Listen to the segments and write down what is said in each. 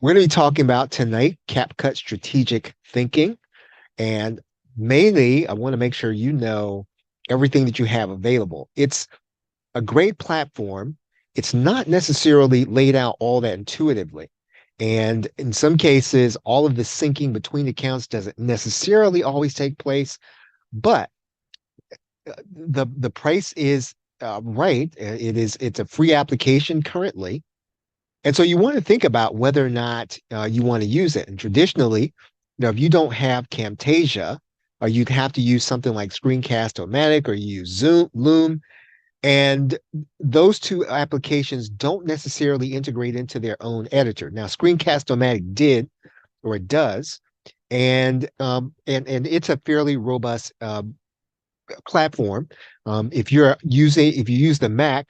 We're going to be talking about tonight CapCut strategic thinking. And mainly, I want to make sure you know everything that you have available. It's a great platform. It's not necessarily laid out all that intuitively. And in some cases, all of the syncing between accounts doesn't necessarily always take place, but the price is right. It's a free application currently. And so you want to think about whether or not you want to use it. And traditionally, if you don't have Camtasia, you'd have to use something like Screencast-O-Matic, or you use Loom. And those two applications don't necessarily integrate into their own editor. Now, Screencast-O-Matic did, or it does, and it's a fairly robust platform. If you use the Mac,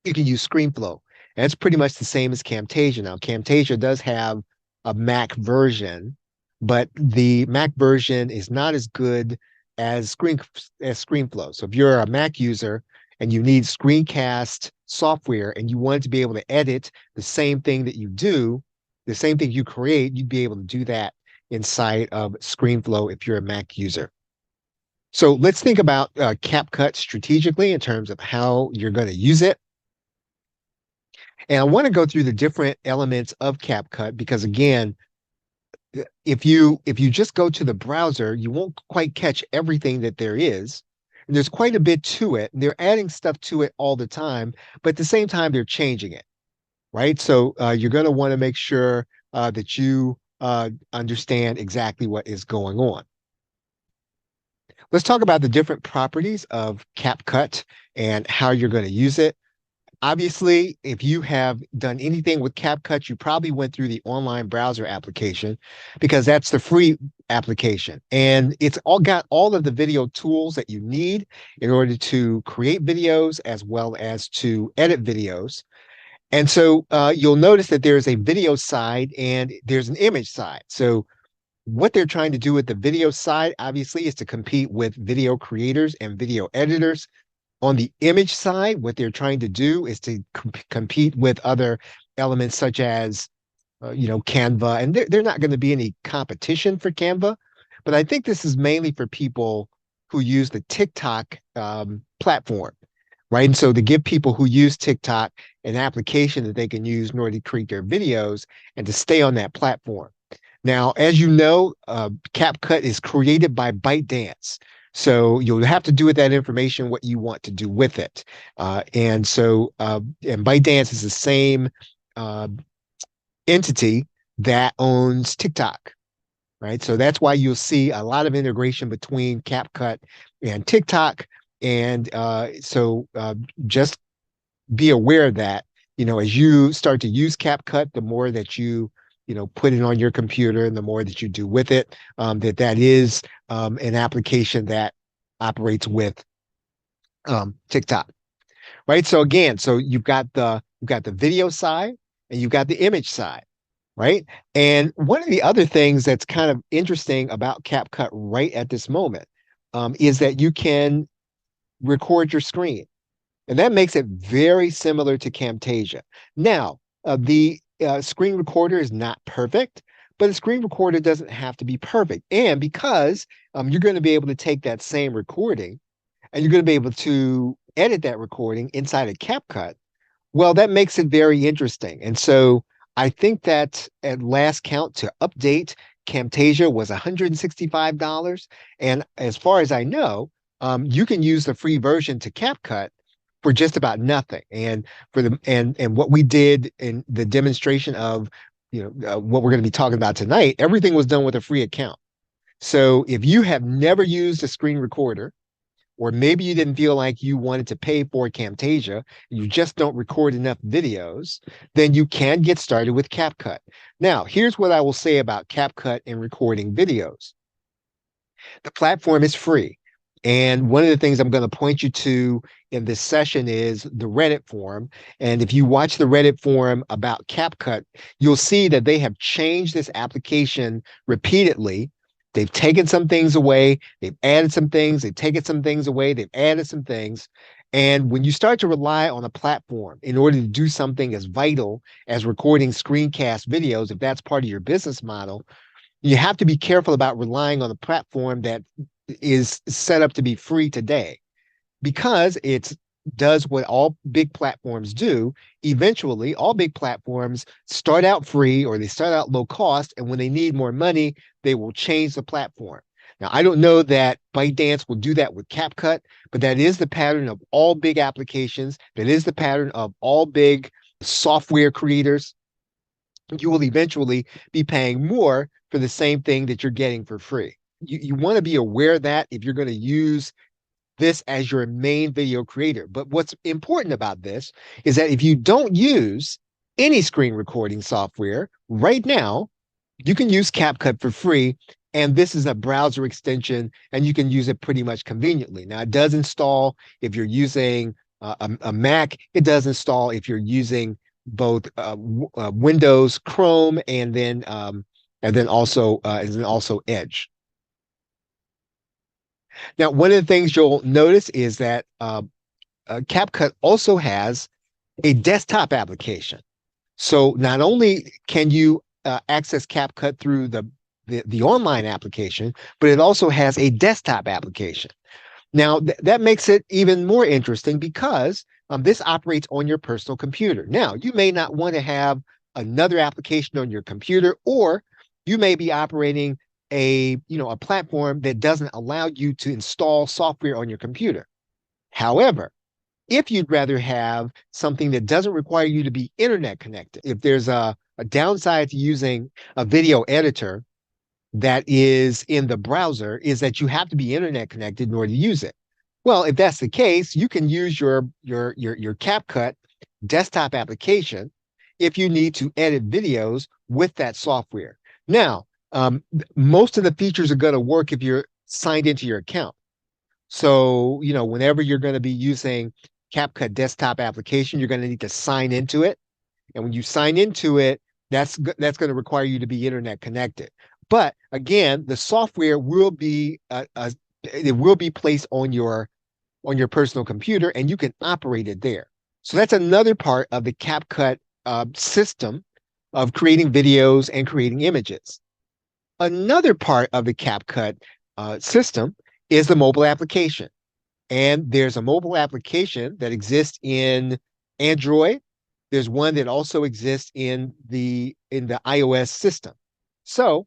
you can use ScreenFlow. And it's pretty much the same as Camtasia. Now, Camtasia does have a Mac version, but the Mac version is not as good as ScreenFlow. So if you're a Mac user and you need screencast software and you want to be able to edit the same thing that you do, the same thing you create, you'd be able to do that inside of ScreenFlow if you're a Mac user. So let's think about CapCut strategically in terms of how you're going to use it. And I want to go through the different elements of CapCut because, again, if you just go to the browser, you won't quite catch everything that there is. And there's quite a bit to it. They're adding stuff to it all the time, but at the same time, they're changing it, right? So you're going to want to make sure that you understand exactly what is going on. Let's talk about the different properties of CapCut and how you're going to use it. Obviously, if you have done anything with CapCut, you probably went through the online browser application because that's the free application. And it's all got all of the video tools that you need in order to create videos as well as to edit videos. And so you'll notice that there's a video side and there's an image side. So what they're trying to do with the video side, obviously, is to compete with video creators and video editors. On the image side, what they're trying to do is to compete with other elements such as, Canva. And they're not going to be any competition for Canva, but I think this is mainly for people who use the TikTok platform, right? And so to give people who use TikTok an application that they can use in order to create their videos and to stay on that platform. Now, as you know, CapCut is created by ByteDance. So you'll have to do with that information what you want to do with it. And ByteDance is the same entity that owns TikTok, right? So that's why you'll see a lot of integration between CapCut and TikTok. And just be aware that, as you start to use CapCut, the more that you put it on your computer and the more that you do with it, that is an application that operates with TikTok, right? So again, you've got the video side and you've got the image side, right? And one of the other things that's kind of interesting about CapCut right at this moment is that you can record your screen. And that makes it very similar to Camtasia. Now, the screen recorder is not perfect, but a screen recorder doesn't have to be perfect. And because you're going to be able to take that same recording and you're going to be able to edit that recording inside of CapCut, well, that makes it very interesting. And so I think that at last count to update, Camtasia was $165. And as far as I know, you can use the free version to CapCut for just about nothing. And what we did in the demonstration of what we're going to be talking about tonight, everything was done with a free account. So if you have never used a screen recorder, or maybe you didn't feel like you wanted to pay for Camtasia, you just don't record enough videos, then you can get started with CapCut. Now, here's what I will say about CapCut and recording videos. The platform is free. And one of the things I'm going to point you to in this session is the Reddit forum. And if you watch the Reddit forum about CapCut, you'll see that they have changed this application repeatedly. They've taken some things away, they've added some things, they've taken some things away, they've added some things. And when you start to rely on a platform in order to do something as vital as recording screencast videos, if that's part of your business model, you have to be careful about relying on a platform that is set up to be free today, because it does what all big platforms do. Eventually, all big platforms start out free or they start out low cost. And when they need more money, they will change the platform. Now, I don't know that ByteDance will do that with CapCut, but that is the pattern of all big applications. That is the pattern of all big software creators. You will eventually be paying more for the same thing that you're getting for free. You want to be aware of that if you're going to use this as your main video creator. But what's important about this is that if you don't use any screen recording software right now, you can use CapCut for free. And this is a browser extension, and you can use it pretty much conveniently. Now, it does install if you're using a Mac. It does install if you're using both Windows, Chrome, and then also Edge. Now, one of the things you'll notice is that CapCut also has a desktop application. So not only can you access CapCut through the online application, but it also has a desktop application. Now, that makes it even more interesting because this operates on your personal computer. Now, you may not want to have another application on your computer, or you may be operating a platform that doesn't allow you to install software on your computer. However, if you'd rather have something that doesn't require you to be internet connected, if there's a downside to using a video editor that is in the browser, is that you have to be internet connected in order to use it. Well, if that's the case, you can use your CapCut desktop application if you need to edit videos with that software. Now, most of the features are going to work if you're signed into your account. So, whenever you're going to be using CapCut desktop application, you're going to need to sign into it. And when you sign into it, that's going to require you to be internet connected. But again, the software will be it will be placed on your personal computer, and you can operate it there. So that's another part of the CapCut system of creating videos and creating images. Another part of the CapCut system is the mobile application. And there's a mobile application that exists in Android. There's one that also exists in the iOS system. So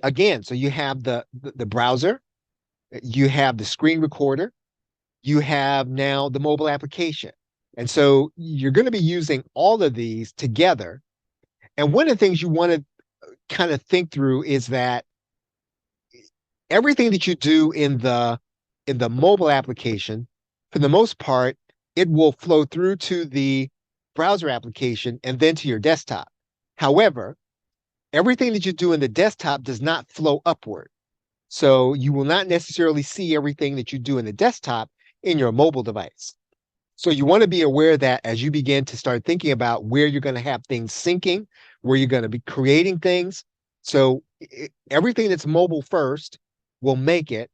again, so you have the browser, you have the screen recorder, you have now the mobile application. And so you're going to be using all of these together. And one of the things you want to kind of think through is that everything that you do in the mobile application, for the most part, it will flow through to the browser application and then to your desktop. However, everything that you do in the desktop does not flow upward. So you will not necessarily see everything that you do in the desktop in your mobile device. So you want to be aware that as you begin to start thinking about where you're going to have things syncing, where you're going to be creating things. So everything that's mobile first will make it.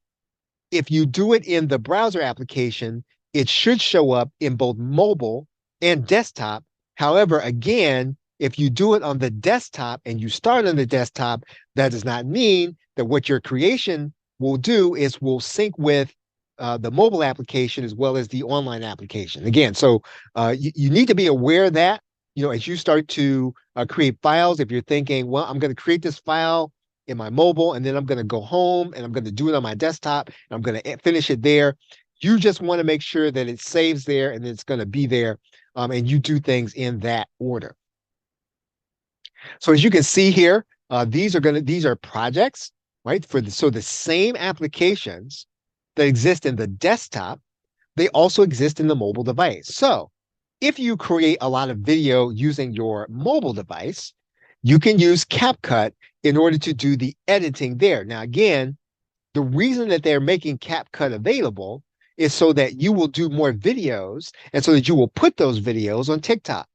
If you do it in the browser application, it should show up in both mobile and desktop. However, again, if you do it on the desktop and you start on the desktop, that does not mean that what your creation will do is will sync with the mobile application as well as the online application. Again, so you need to be aware of that, as you start to create files. If you're thinking, well, I'm going to create this file in my mobile, and then I'm going to go home and I'm going to do it on my desktop, and I'm going to finish it there. You just want to make sure that it saves there and it's going to be there, and you do things in that order. So as you can see here, these are projects, right? So the same applications that exist in the desktop, they also exist in the mobile device. So if you create a lot of video using your mobile device, you can use CapCut in order to do the editing there. Now, again, the reason that they're making CapCut available is so that you will do more videos and so that you will put those videos on TikTok.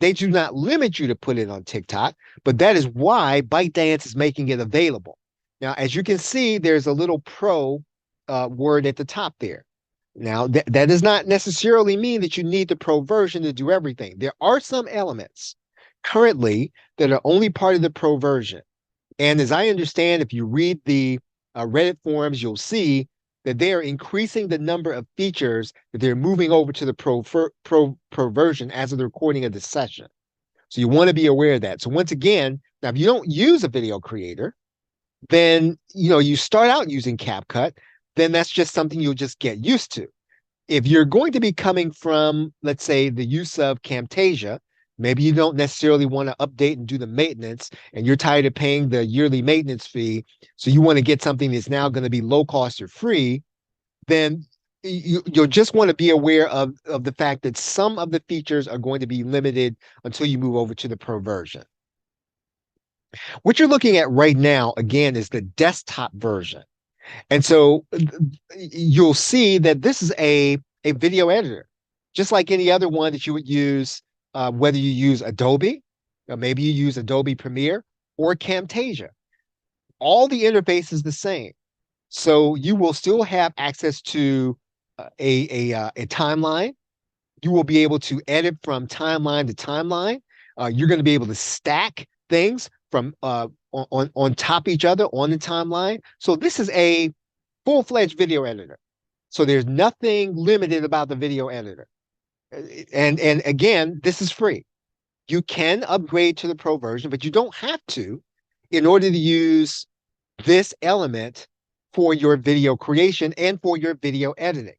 They do not limit you to put it on TikTok, but that is why ByteDance is making it available. Now, as you can see, there's a little pro word at the top there. Now, that does not necessarily mean that you need the pro version to do everything. There are some elements currently that are only part of the pro version. And as I understand, if you read the Reddit forums, you'll see that they are increasing the number of features that they're moving over to the pro version as of the recording of this session. So you want to be aware of that. So once again, now if you don't use a video creator, then you start out using CapCut, then that's just something you'll just get used to. If you're going to be coming from, let's say, the use of Camtasia, maybe you don't necessarily want to update and do the maintenance, and you're tired of paying the yearly maintenance fee, so you want to get something that's now going to be low cost or free, then you'll just want to be aware of the fact that some of the features are going to be limited until you move over to the pro version. What you're looking at right now, again, is the desktop version. And so you'll see that this is a video editor, just like any other one that you would use, whether you use Adobe, or maybe you use Adobe Premiere or Camtasia. All the interface is the same. So you will still have access to a timeline. You will be able to edit from timeline to timeline. You're going to be able to stack things from on top of each other on the timeline. So this is a full-fledged video editor. So there's nothing limited about the video editor. And again, this is free. You can upgrade to the pro version, but you don't have to in order to use this element for your video creation and for your video editing.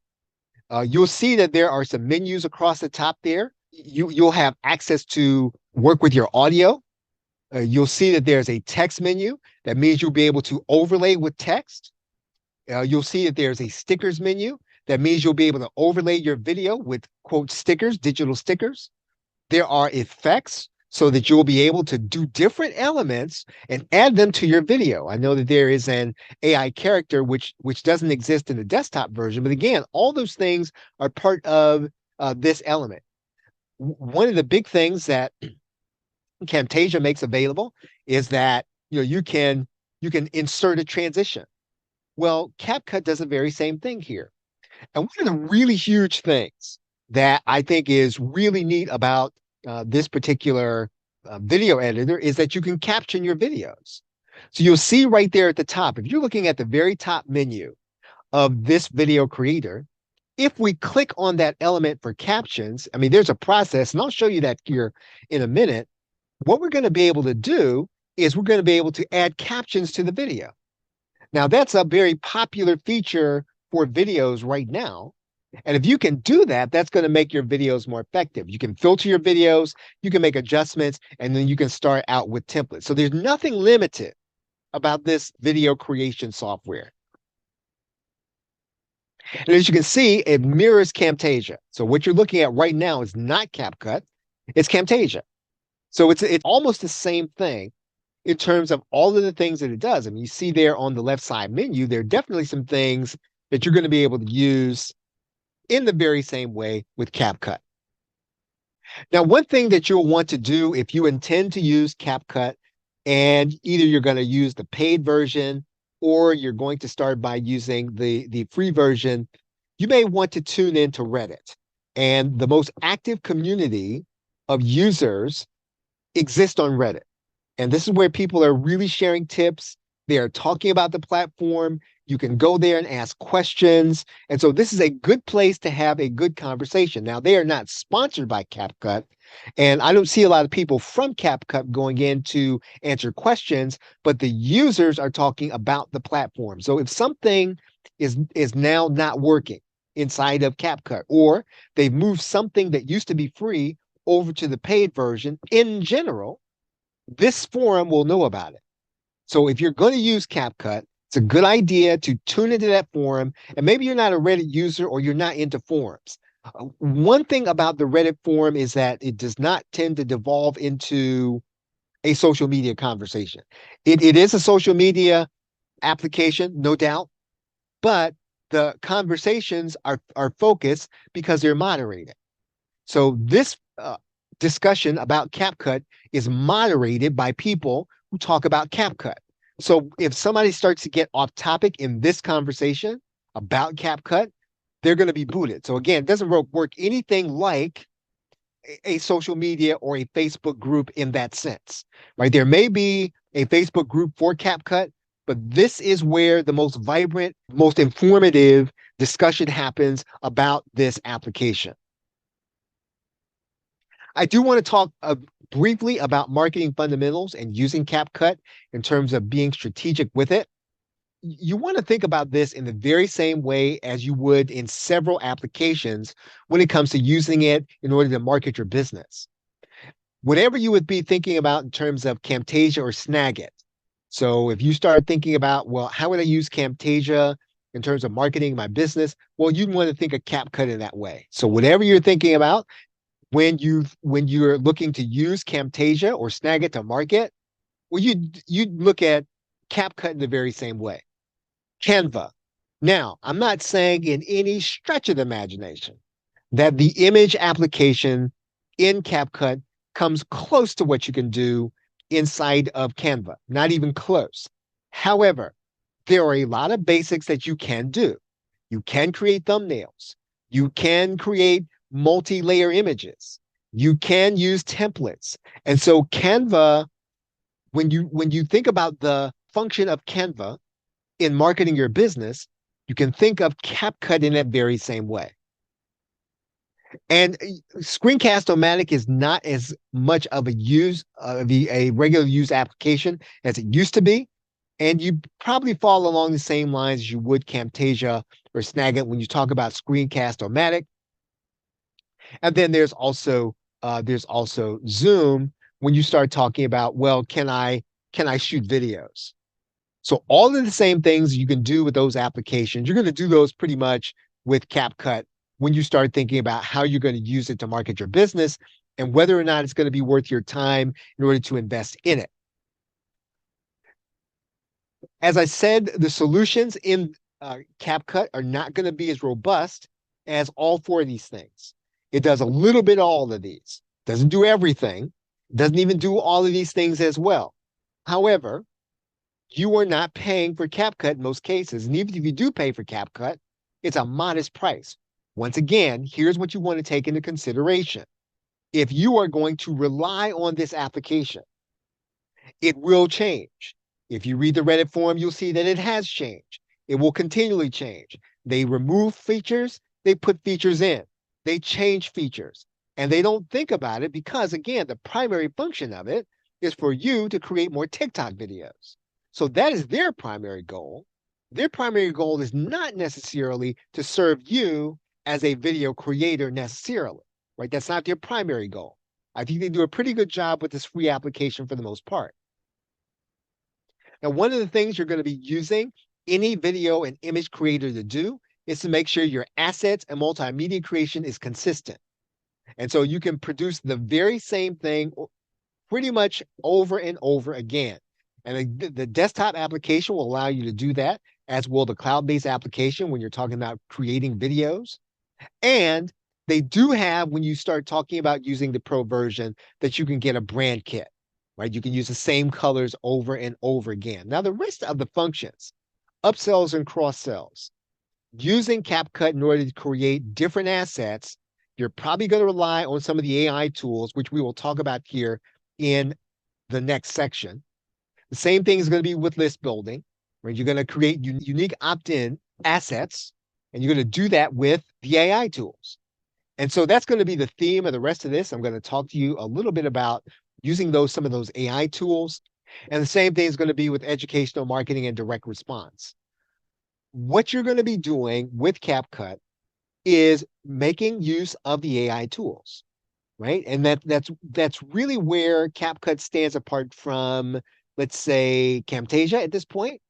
You'll see that there are some menus across the top there. You'll have access to work with your audio. You'll see that there's a text menu. That means you'll be able to overlay with text. You'll see that there's a stickers menu. That means you'll be able to overlay your video with, quote, stickers, digital stickers. There are effects so that you'll be able to do different elements and add them to your video. I know that there is an AI character which doesn't exist in the desktop version, but again, all those things are part of this element. One of the big things that Camtasia makes available is that you can insert a transition. Well, CapCut does the very same thing here. And one of the really huge things that I think is really neat about this particular video editor is that you can caption your videos. So you'll see right there at the top, if you're looking at the very top menu of this video creator, if we click on that element for captions, I mean, there's a process, and I'll show you that here in a minute. What we're going to be able to do is we're going to be able to add captions to the video. Now, that's a very popular feature for videos right now. And if you can do that, that's going to make your videos more effective. You can filter your videos, you can make adjustments, and then you can start out with templates. So there's nothing limited about this video creation software. And as you can see, it mirrors Camtasia. So what you're looking at right now is not CapCut, it's Camtasia. So it's almost the same thing in terms of all of the things that it does. I mean, you see there on the left side menu, there are definitely some things that you're going to be able to use in the very same way with CapCut. Now, one thing that you'll want to do if you intend to use CapCut, and either you're going to use the paid version or you're going to start by using the free version, you may want to tune into Reddit. And the most active community of users exist on Reddit. And this is where people are really sharing tips. They are talking about the platform. You can go there and ask questions. And so this is a good place to have a good conversation. Now, they are not sponsored by CapCut, and I don't see a lot of people from CapCut going in to answer questions, but the users are talking about the platform. So if something is now not working inside of CapCut, or they've moved something that used to be free over to the paid version in general, this forum will know about it. So if you're going to use CapCut, it's a good idea to tune into that forum. And maybe you're not a Reddit user or you're not into forums. One thing about the Reddit forum is that it does not tend to devolve into a social media conversation. It is a social media application, no doubt, but the conversations are focused because they're moderated. So this discussion about CapCut is moderated by people who talk about CapCut. So if somebody starts to get off topic in this conversation about CapCut, they're going to be booted. So again, it doesn't work anything like a social media or a Facebook group in that sense, right? There may be a Facebook group for CapCut, but this is where the most vibrant, most informative discussion happens about this application. I do want to talk briefly about marketing fundamentals and using CapCut in terms of being strategic with it. You want to think about this in the very same way as you would in several applications when it comes to using it in order to market your business. Whatever you would be thinking about in terms of Camtasia or Snagit. So if you start thinking about, well, how would I use Camtasia in terms of marketing my business? Well, you'd want to think of CapCut in that way. So whatever you're thinking about when you're looking to use Camtasia or Snagit to market, well, you'd look at CapCut in the very same way. Canva. Now, I'm not saying in any stretch of the imagination that the image application in CapCut comes close to what you can do inside of Canva, not even close. However, there are a lot of basics that you can do. You can create thumbnails. You can create multi-layer images. You can use templates. And so Canva, when you think about the function of Canva in marketing your business, you can think of CapCut in that very same way. And Screencast-O-Matic is not as much of a regular use application as it used to be. And you probably fall along the same lines as you would Camtasia or Snagit when you talk about Screencast-O-Matic. And then there's also Zoom when you start talking about, well, can I shoot videos? So all of the same things you can do with those applications, you're going to do those pretty much with CapCut when you start thinking about how you're going to use it to market your business and whether or not it's going to be worth your time in order to invest in it. As I said, the solutions in CapCut are not going to be as robust as all four of these things. It does a little bit of all of these. Doesn't do everything. Doesn't even do all of these things as well. However, you are not paying for CapCut in most cases. And even if you do pay for CapCut, it's a modest price. Once again, here's what you want to take into consideration. If you are going to rely on this application, it will change. If you read the Reddit forum, you'll see that it has changed. It will continually change. They remove features, they put features in. They change features. And they don't think about it because, again, the primary function of it is for you to create more TikTok videos. So that is their primary goal. Their primary goal is not necessarily to serve you as a video creator necessarily, right? That's not their primary goal. I think they do a pretty good job with this free application for the most part. Now, one of the things you're going to be using any video and image creator to do is to make sure your assets and multimedia creation is consistent. And so you can produce the very same thing pretty much over and over again. And the desktop application will allow you to do that, as will the cloud-based application when you're talking about creating videos. And they do have, when you start talking about using the pro version, that you can get a brand kit, right? You can use the same colors over and over again. Now, the rest of the functions, upsells and cross-sells, using CapCut in order to create different assets, you're probably going to rely on some of the AI tools, which we will talk about here in the next section. The same thing is going to be with list building, right? You're going to create unique opt-in assets, and you're going to do that with the AI tools. And so that's going to be the theme of the rest of this. I'm going to talk to you a little bit about using some of those AI tools. And the same thing is going to be with educational marketing and direct response. What you're going to be doing with CapCut is making use of the AI tools, right? And that's really where CapCut stands apart from, let's say, Camtasia at this point.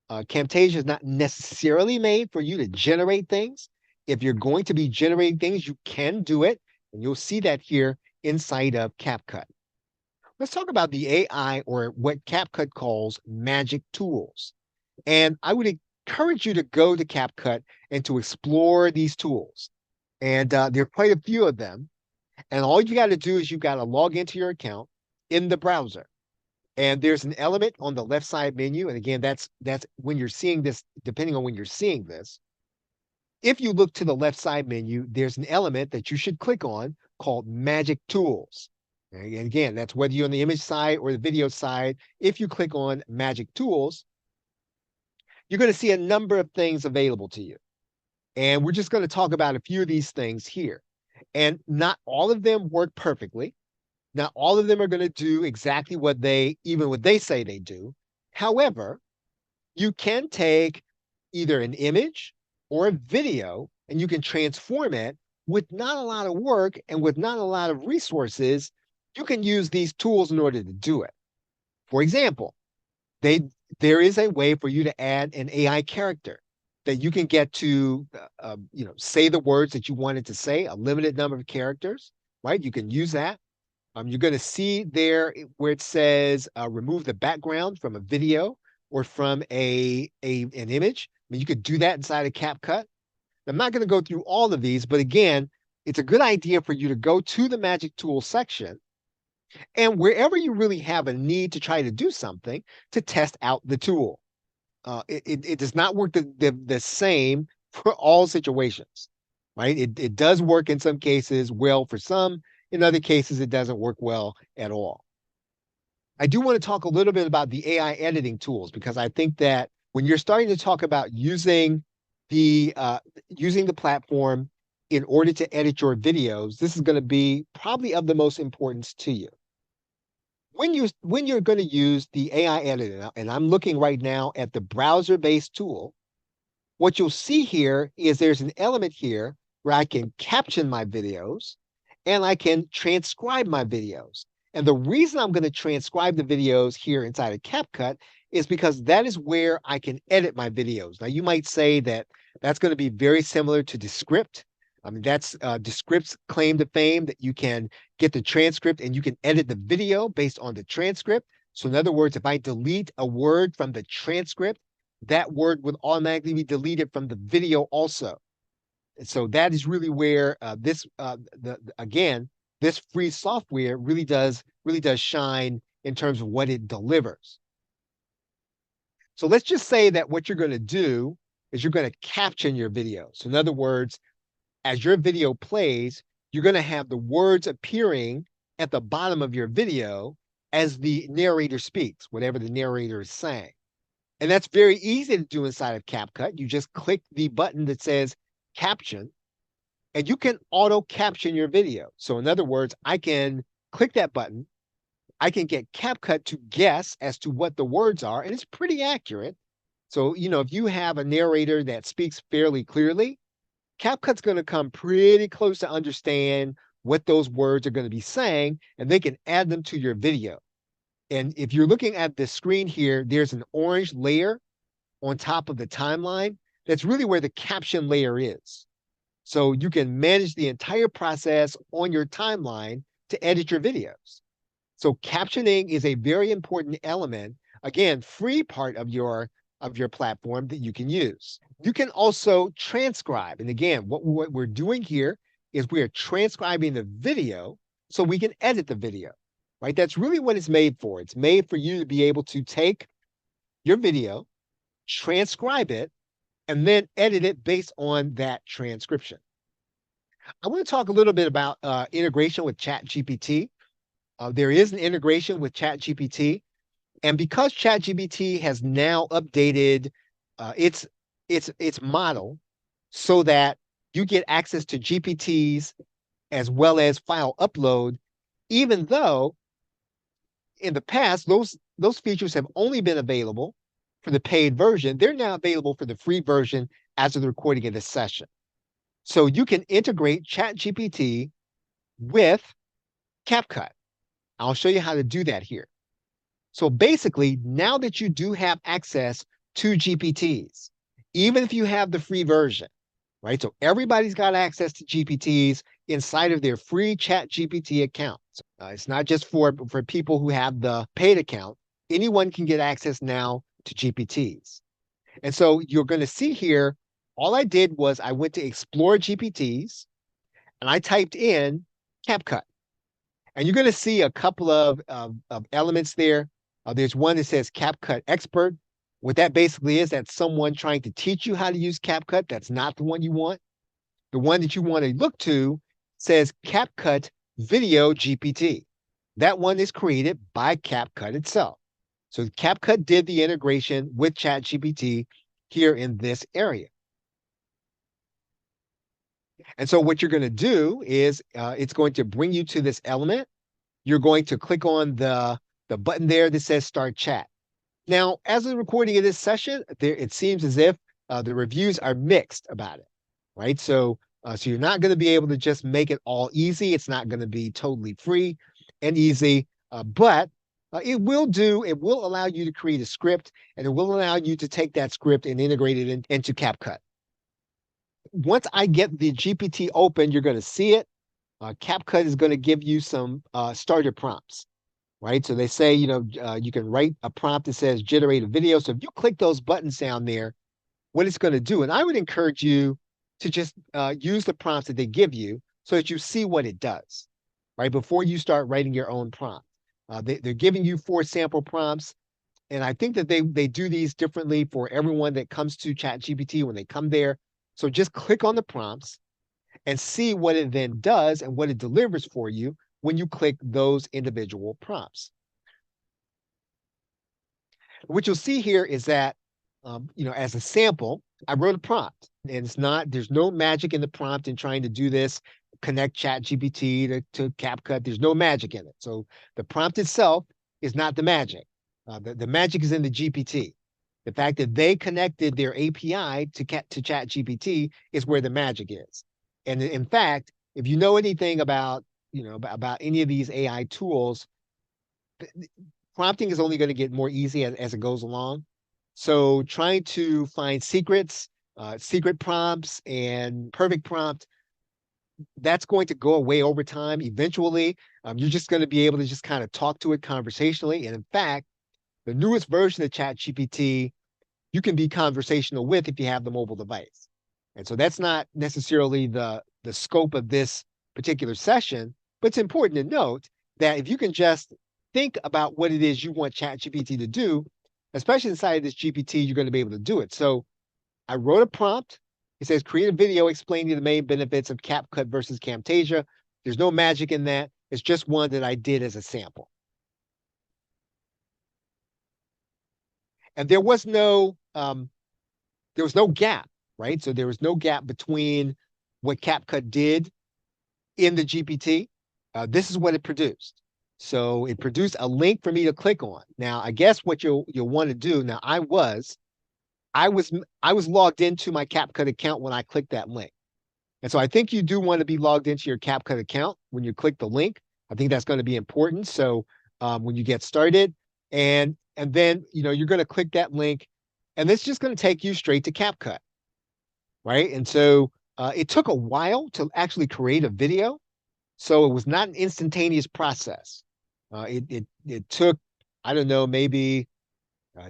Camtasia is not necessarily made for you to generate things. If you're going to be generating things, you can do it, and you'll see that here inside of CapCut. Let's talk about the AI, or what CapCut calls magic tools. And I would encourage you to go to CapCut and to explore these tools. And there are quite a few of them. And all you got to do is you've got to log into your account in the browser. And there's an element on the left side menu. And again, that's when you're seeing this, depending on when you're seeing this. If you look to the left side menu, there's an element that you should click on called Magic Tools. And again, that's whether you're on the image side or the video side. If you click on Magic Tools, you're going to see a number of things available to you. And we're just going to talk about a few of these things here. And not all of them work perfectly. Not all of them are going to do exactly what they say they do. However, you can take either an image or a video and you can transform it with not a lot of work and with not a lot of resources. You can use these tools in order to do it. For example, there is a way for you to add an AI character that you can get to say the words that you wanted to say, a limited number of characters, right? You can use that. You're going to see there where it says remove the background from a video or from an image. I mean, you could do that inside of CapCut. I'm not going to go through all of these, but again, it's a good idea for you to go to the Magic Tools section and wherever you really have a need to try to do something, to test out the tool. It does not work the same for all situations, right? It does work in some cases well for some. In other cases, it doesn't work well at all. I do want to talk a little bit about the AI editing tools because I think that when you're starting to talk about using the platform in order to edit your videos, this is going to be probably of the most importance to you. When you're going to use the AI editor, and I'm looking right now at the browser-based tool, what you'll see here is there's an element here where I can caption my videos and I can transcribe my videos. And the reason I'm going to transcribe the videos here inside of CapCut is because that is where I can edit my videos. Now, you might say that that's going to be very similar to Descript. I mean, that's Descript's claim to fame, that you can get the transcript and you can edit the video based on the transcript. So in other words, if I delete a word from the transcript, that word would automatically be deleted from the video also. And so that is really where this free software really does shine in terms of what it delivers. So let's just say that what you're going to do is you're going to caption your video. So in other words, as your video plays, you're going to have the words appearing at the bottom of your video as the narrator speaks, whatever the narrator is saying. And that's very easy to do inside of CapCut. You just click the button that says caption, and you can auto caption your video. So in other words, I can click that button. I can get CapCut to guess as to what the words are, and it's pretty accurate. So, if you have a narrator that speaks fairly clearly, CapCut's going to come pretty close to understand what those words are going to be saying, and they can add them to your video. And if you're looking at the screen here, there's an orange layer on top of the timeline. That's really where the caption layer is. So you can manage the entire process on your timeline to edit your videos. So captioning is a very important element, again, free part of your platform that you can use. You can also transcribe. And again, what we're doing here is we are transcribing the video so we can edit the video, right? That's really what it's made for. It's made for you to be able to take your video, transcribe it, and then edit it based on that transcription. I want to talk a little bit about integration with ChatGPT. There is an integration with ChatGPT. And because ChatGPT has now updated its model so that you get access to GPTs as well as file upload, even though in the past those features have only been available for the paid version, they're now available for the free version as of the recording of this session. So you can integrate ChatGPT with CapCut. I'll show you how to do that here. So basically, now that you do have access to GPTs, even if you have the free version, right? So everybody's got access to GPTs inside of their free ChatGPT account. It's not just for people who have the paid account. Anyone can get access now to GPTs. And so you're going to see here, all I did was I went to Explore GPTs and I typed in CapCut. And you're going to see a couple of elements there. There's one that says CapCut Expert. What that basically is, that's someone trying to teach you how to use CapCut. That's not the one you want. The one that you want to look to says CapCut Video GPT. That one is created by CapCut itself. So CapCut did the integration with ChatGPT here in this area. And so what you're going to do is it's going to bring you to this element. You're going to click on the button there that says Start Chat. Now, as a recording of this session, it seems as if the reviews are mixed about it, right? So you're not going to be able to just make it all easy. It's not going to be totally free and easy, but it will allow you to create a script, and it will allow you to take that script and integrate it into CapCut. Once I get the GPT open, you're going to see it. CapCut is going to give you some starter prompts, right? So they say, you can write a prompt that says generate a video. So if you click those buttons down there, what it's going to do, and I would encourage you to just use the prompts that they give you so that you see what it does, right? Before you start writing your own prompt. They're giving you 4 sample prompts. And I think that they do these differently for everyone that comes to ChatGPT when they come there. So just click on the prompts and see what it then does and what it delivers for you when you click those individual prompts. What you'll see here is that, as a sample, I wrote a prompt, and there's no magic in the prompt in trying to do this, connect ChatGPT to CapCut. There's no magic in it. So the prompt itself is not the magic. The magic is in the GPT. The fact that they connected their API to ChatGPT is where the magic is. And in fact, if you know anything about any of these AI tools, prompting is only going to get more easy as it goes along. So trying to find secret prompts and perfect prompt, that's going to go away over time. Eventually, you're just going to be able to just kind of talk to it conversationally. And in fact, the newest version of ChatGPT, you can be conversational with if you have the mobile device. And so that's not necessarily the scope of this particular session, but it's important to note that if you can just think about what it is you want ChatGPT to do, especially inside of this GPT, you're going to be able to do it. So I wrote a prompt. It says, create a video explaining the main benefits of CapCut versus Camtasia. There's no magic in that. It's just one that I did as a sample. And there was no gap, right? So there was no gap between what CapCut did in the GPT. This is what it produced. So it produced a link for me to click on. Now, I guess what you'll want to do. Now, I was logged into my CapCut account when I clicked that link. And so I think you do want to be logged into your CapCut account when you click the link. I think that's going to be important. So when you get started, and then you're going to click that link, and it's just going to take you straight to CapCut, right? And so it took a while to actually create a video. So it was not an instantaneous process. It took, I don't know, maybe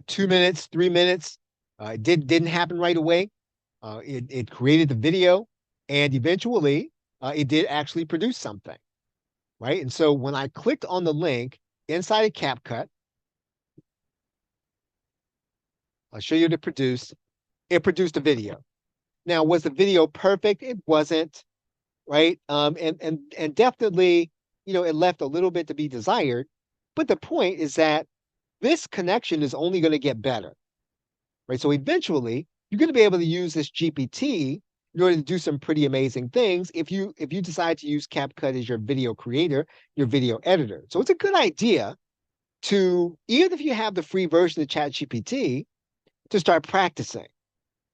2 minutes, 3 minutes. It didn't happen right away. It created the video, and eventually it did actually produce something, right? And so when I clicked on the link inside of CapCut, I'll show you what it produced. It produced a video. Now, was the video perfect? It wasn't, right? And definitely, it left a little bit to be desired. But the point is that this connection is only going to get better, right? So eventually, you're going to be able to use this GPT in order to do some pretty amazing things if you decide to use CapCut as your video creator, your video editor. So it's a good idea to, even if you have the free version of ChatGPT, to start practicing,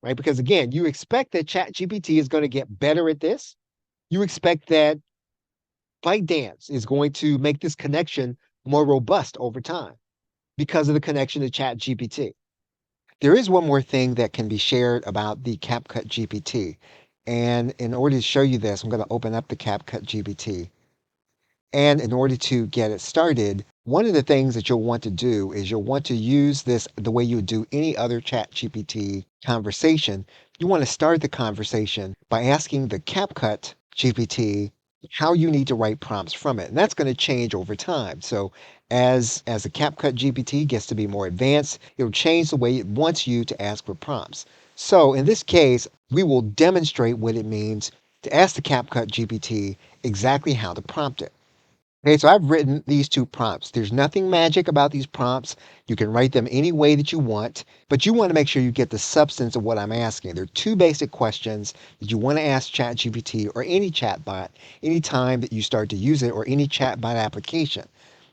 right? Because again, you expect that ChatGPT is going to get better at this. You expect that ByteDance is going to make this connection more robust over time because of the connection to ChatGPT. There is one more thing that can be shared about the CapCut GPT. And in order to show you this, I'm going to open up the CapCut GPT. And in order to get it started, one of the things that you'll want to do is you'll want to use this the way you would do any other ChatGPT conversation. You want to start the conversation by asking the CapCut GPT how you need to write prompts from it. And that's going to change over time. So As the CapCut GPT gets to be more advanced, it'll change the way it wants you to ask for prompts. So in this case, we will demonstrate what it means to ask the CapCut GPT exactly how to prompt it. Okay, so I've written these two prompts. There's nothing magic about these prompts. You can write them any way that you want, but you want to make sure you get the substance of what I'm asking. There are two basic questions that you want to ask ChatGPT or any chatbot anytime that you start to use it or any chatbot application.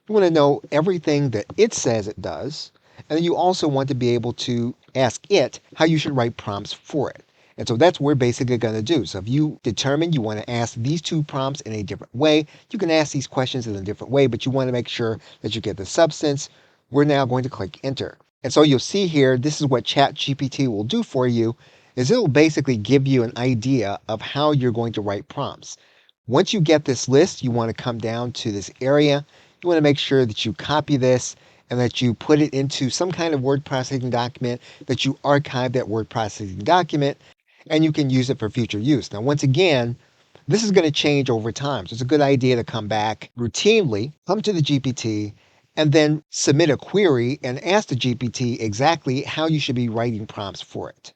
You want to know everything that it says it does, and then you also want to be able to ask it how you should write prompts for it. And so that's what we're basically going to do. So if you determine you want to ask these two prompts in a different way, you can ask these questions in a different way, but you want to make sure that you get the substance. We're now going to click enter. And so you'll see here, this is what ChatGPT will do for you, is it'll basically give you an idea of how you're going to write prompts. Once you get this list, you want to come down to this area. You want to make sure that you copy this and that you put it into some kind of word processing document, that you archive that word processing document, and you can use it for future use. Now, once again, this is going to change over time. So it's a good idea to come back routinely, come to the GPT, and then submit a query and ask the GPT exactly how you should be writing prompts for it.